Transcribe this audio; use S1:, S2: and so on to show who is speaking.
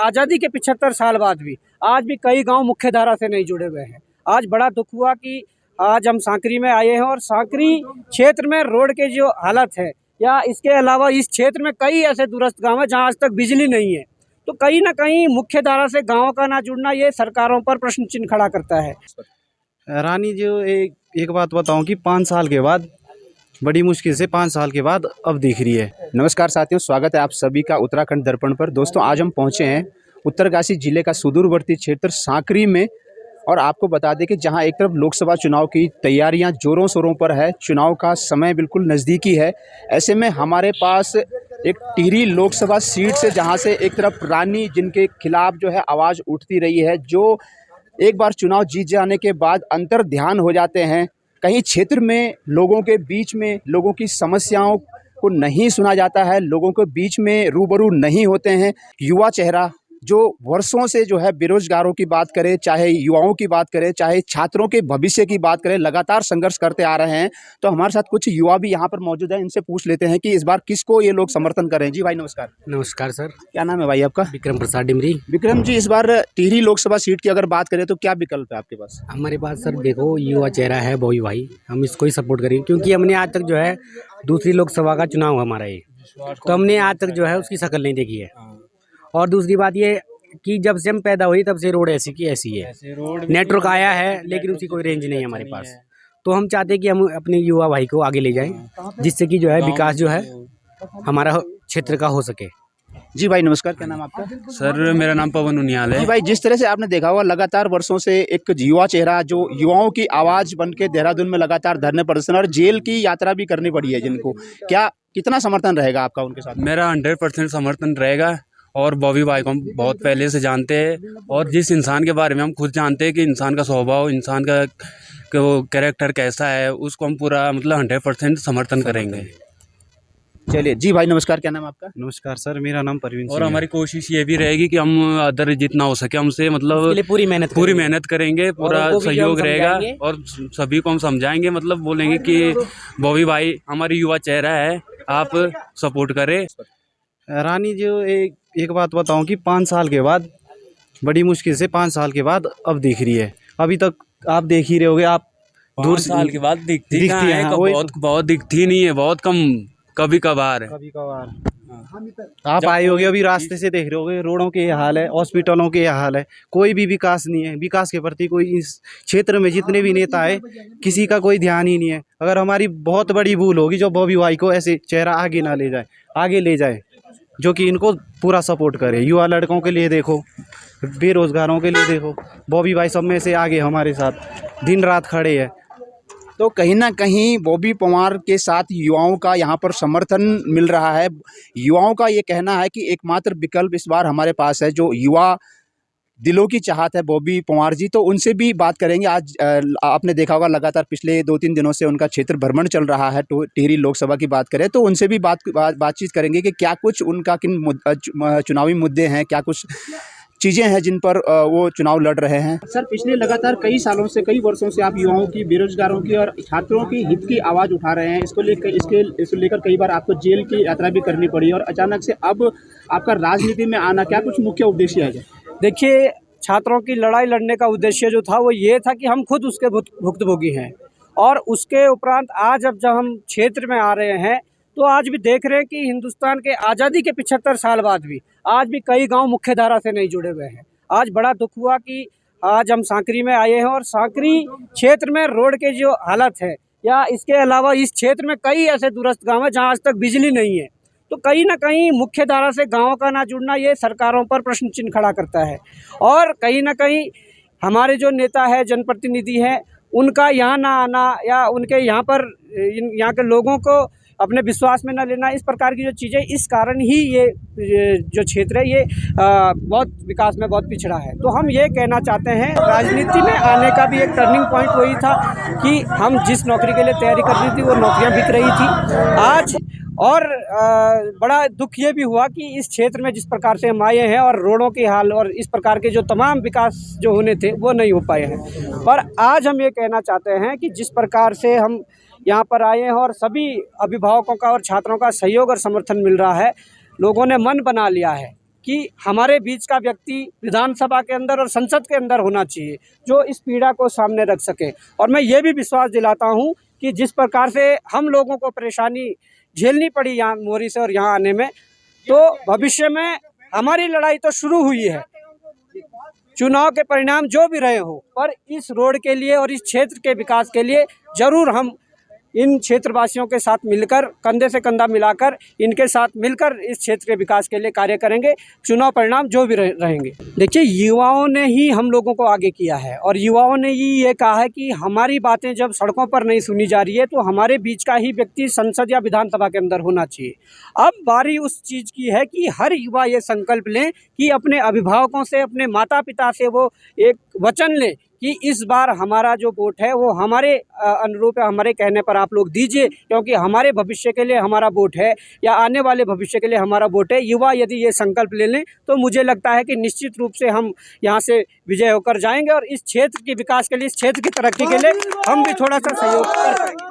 S1: आज़ादी के 75 साल बाद भी आज भी कई गांव मुख्य धारा से नहीं जुड़े हुए हैं। आज बड़ा दुख हुआ कि आज हम सांकरी में आए हैं और सांकरी क्षेत्र में रोड के जो हालत है या इसके अलावा इस क्षेत्र में कई ऐसे दूरस्थ गांव हैं जहां आज तक बिजली नहीं है। तो कहीं ना कहीं मुख्य धारा से गाँव का ना जुड़ना ये सरकारों पर प्रश्न चिन्ह खड़ा करता है।
S2: रानी जो एक बात बताऊं कि 5 साल के बाद, बड़ी मुश्किल से 5 साल के बाद अब दिख रही है।
S3: नमस्कार साथियों, स्वागत है आप सभी का उत्तराखंड दर्पण पर। दोस्तों, आज हम पहुंचे हैं उत्तरकाशी जिले का सुदूरवर्ती क्षेत्र सांकरी में और आपको बता दें कि जहां एक तरफ लोकसभा चुनाव की तैयारियां जोरों शोरों पर है, चुनाव का समय बिल्कुल नज़दीकी है। ऐसे में हमारे पास एक टिहरी लोकसभा सीट से जहां से एक तरफ रानी जिनके खिलाफ जो है आवाज़ उठती रही है, जो एक बार चुनाव जीत जाने के बाद अंतर ध्यान हो जाते हैं, कहीं क्षेत्र में लोगों के बीच में लोगों की समस्याओं को नहीं सुना जाता है, लोगों के बीच में रूबरू नहीं होते हैं। युवा चेहरा जो वर्षों से जो है बेरोजगारों की बात करें, चाहे युवाओं की बात करें, चाहे छात्रों के भविष्य की बात करें, लगातार संघर्ष करते आ रहे हैं। तो हमारे साथ कुछ युवा भी यहाँ पर मौजूद हैं, इनसे पूछ लेते हैं कि इस बार किसको ये लोग समर्थन करें। जी भाई नमस्कार।
S1: नमस्कार सर।
S3: क्या नाम है भाई आपका?
S1: विक्रम प्रसाद डिमरी।
S3: विक्रम जी, इस बार टिहरी लोकसभा सीट की अगर बात करें तो क्या विकल्प है आपके पास?
S1: हमारे पास सर देखो युवा चेहरा है बॉबी भाई, हम इसको ही सपोर्ट करेंगे क्योंकि हमने आज तक जो है दूसरी लोकसभा का चुनाव हमारा ये, तो हमने आज तक जो है उसकी शक्ल नहीं देखी है। और दूसरी बात ये कि जब से हम पैदा हुए तब से रोड ऐसी की ऐसी है, नेटवर्क आया है लेकिन उसकी कोई रेंज नहीं है हमारे पास। तो हम चाहते हैं कि हम अपने युवा भाई को आगे ले जाएं, जिससे कि जो है विकास जो है हमारा क्षेत्र का हो सके।
S3: जी भाई नमस्कार, क्या नाम आपका?
S4: सर मेरा नाम पवन उनियाल है।
S3: जी भाई, जिस तरह से आपने देखा होगा लगातार वर्षों से एक युवा चेहरा जो युवाओं की आवाज़ बन के देहरादून में लगातार धरने प्रदर्शन और जेल की यात्रा भी करनी पड़ी है जिनको, क्या कितना समर्थन रहेगा आपका उनके साथ?
S4: मेरा 100% समर्थन रहेगा और बॉबी भाई को हम बहुत पहले से जानते हैं और जिस इंसान के बारे में हम खुद जानते हैं कि इंसान का स्वभाव, इंसान का कैरेक्टर कैसा है, उसको हम पूरा मतलब 100% समर्थन करेंगे।
S3: चलिए जी भाई नमस्कार, क्या नाम आपका?
S2: नमस्कार सर, मेरा नाम परवीन
S4: और
S2: सिंह है।
S4: हमारी कोशिश ये भी रहेगी कि हम अदर जितना हो सके हमसे मतलब
S1: पूरी
S4: मेहनत करेंगे, पूरा सहयोग रहेगा और सभी को हम समझाएंगे, मतलब बोलेंगे कि बॉबी भाई हमारी युवा चेहरा है, आप सपोर्ट करें।
S2: रानी जो एक बात बताऊं कि 5 साल के बाद, बड़ी मुश्किल से 5 साल के बाद अब दिख रही है। अभी तक आप देख ही रहे होगे, आप
S4: दूर साल के बाद दिखती है, बहुत दिखती नहीं है, बहुत कम, कभी कभार
S2: आप आए होगे, अभी रास्ते से देख रहे होगे, रोडों के ये हाल है, हॉस्पिटलों के ये हाल है, कोई भी विकास नहीं है। विकास के प्रति कोई इस क्षेत्र में जितने भी नेता है किसी का कोई ध्यान ही नहीं है। अगर हमारी बहुत बड़ी भूल होगी जो बॉबी भाई को ऐसे चेहरा आगे ना ले जाए, आगे ले जाए, जो कि इनको पूरा सपोर्ट करे। युवा लड़कों के लिए देखो, बेरोजगारों के लिए देखो, बॉबी भाई सब में से आगे हमारे साथ दिन रात खड़े हैं।
S3: तो कहीं ना कहीं बॉबी पंवार के साथ युवाओं का यहाँ पर समर्थन मिल रहा है। युवाओं का ये कहना है कि एकमात्र विकल्प इस बार हमारे पास है, जो युवा दिलों की चाहत है बॉबी पंवार जी। तो उनसे भी बात करेंगे। आज आपने देखा होगा लगातार पिछले 2-3 दिनों से उनका क्षेत्र भ्रमण चल रहा है। टिहरी लोकसभा की बात करें तो उनसे भी बातचीत करेंगे कि क्या कुछ उनका किन चुनावी मुद्दे हैं, क्या कुछ चीज़ें हैं जिन पर वो चुनाव लड़ रहे हैं। सर, पिछले लगातार कई सालों से, कई वर्षों से आप युवाओं की, बेरोजगारों की और छात्रों की हित की आवाज़ उठा रहे हैं। इसको लेकर कई बार आपको जेल की यात्रा भी करनी पड़ी और अचानक से अब आपका राजनीति में आना, क्या कुछ मुख्य उद्देश्य है?
S1: देखिए, छात्रों की लड़ाई लड़ने का उद्देश्य जो था वो ये था कि हम खुद उसके भुक्तभोगी हैं और उसके उपरांत आज अब जब हम क्षेत्र में आ रहे हैं तो आज भी देख रहे हैं कि हिंदुस्तान के आज़ादी के 75 साल बाद भी आज भी कई गांव मुख्य धारा से नहीं जुड़े हुए हैं। आज बड़ा दुख हुआ कि आज हम सांकरी में आए हैं और सांकरी क्षेत्र में रोड के जो हालत है या इसके अलावा इस क्षेत्र में कई ऐसे दूरस्थ गाँव हैं जहाँ आज तक बिजली नहीं है। तो कहीं ना कहीं मुख्य धारा से गाँव का ना जुड़ना ये सरकारों पर प्रश्न चिन्ह खड़ा करता है और कहीं ना कहीं हमारे जो नेता है, जनप्रतिनिधि हैं, उनका यहाँ ना आना या उनके यहाँ पर यहाँ के लोगों को अपने विश्वास में न लेना, इस प्रकार की जो चीज़ें, इस कारण ही ये जो क्षेत्र है ये बहुत विकास में बहुत पिछड़ा है। तो हम ये कहना चाहते हैं, राजनीति में आने का भी एक टर्निंग पॉइंट वही था कि हम जिस नौकरी के लिए तैयारी कर रही थी वो नौकरियां बिक रही थी आज। और बड़ा दुख ये भी हुआ कि इस क्षेत्र में जिस प्रकार से हम आए हैं और रोडों के हाल और इस प्रकार के जो तमाम विकास जो होने थे वो नहीं हो पाए हैं। पर आज हम ये कहना चाहते हैं कि जिस प्रकार से हम यहाँ पर आए हैं और सभी अभिभावकों का और छात्रों का सहयोग और समर्थन मिल रहा है, लोगों ने मन बना लिया है कि हमारे बीच का व्यक्ति विधानसभा के अंदर और संसद के अंदर होना चाहिए जो इस पीड़ा को सामने रख सके। और मैं ये भी विश्वास दिलाता हूँ कि जिस प्रकार से हम लोगों को परेशानी झेलनी पड़ी यहाँ मोरी से और यहाँ आने में, तो भविष्य में हमारी लड़ाई तो शुरू हुई है, चुनाव के परिणाम जो भी रहे हो, पर इस रोड के लिए और इस क्षेत्र के विकास के लिए जरूर हम इन क्षेत्रवासियों के साथ मिलकर, कंधे से कंधा मिलाकर इनके साथ मिलकर इस क्षेत्र के विकास के लिए कार्य करेंगे, चुनाव परिणाम जो भी रहेंगे। देखिए, युवाओं ने ही हम लोगों को आगे किया है और युवाओं ने ही ये कहा है कि हमारी बातें जब सड़कों पर नहीं सुनी जा रही है तो हमारे बीच का ही व्यक्ति संसद या विधानसभा के अंदर होना चाहिए। अब बारी उस चीज़ की है कि हर युवा ये संकल्प लें कि अपने अभिभावकों से, अपने माता पिता से वो एक वचन लें कि इस बार हमारा जो वोट है वो हमारे अनुरूप है, हमारे कहने पर आप लोग दीजिए, क्योंकि हमारे भविष्य के लिए हमारा वोट है या आने वाले भविष्य के लिए हमारा वोट है। युवा यदि ये संकल्प ले लें तो मुझे लगता है कि निश्चित रूप से हम यहाँ से विजय होकर जाएंगे और इस क्षेत्र के विकास के लिए, इस क्षेत्र की तरक्की के लिए हम भी थोड़ा सा सहयोग कर पाएंगे।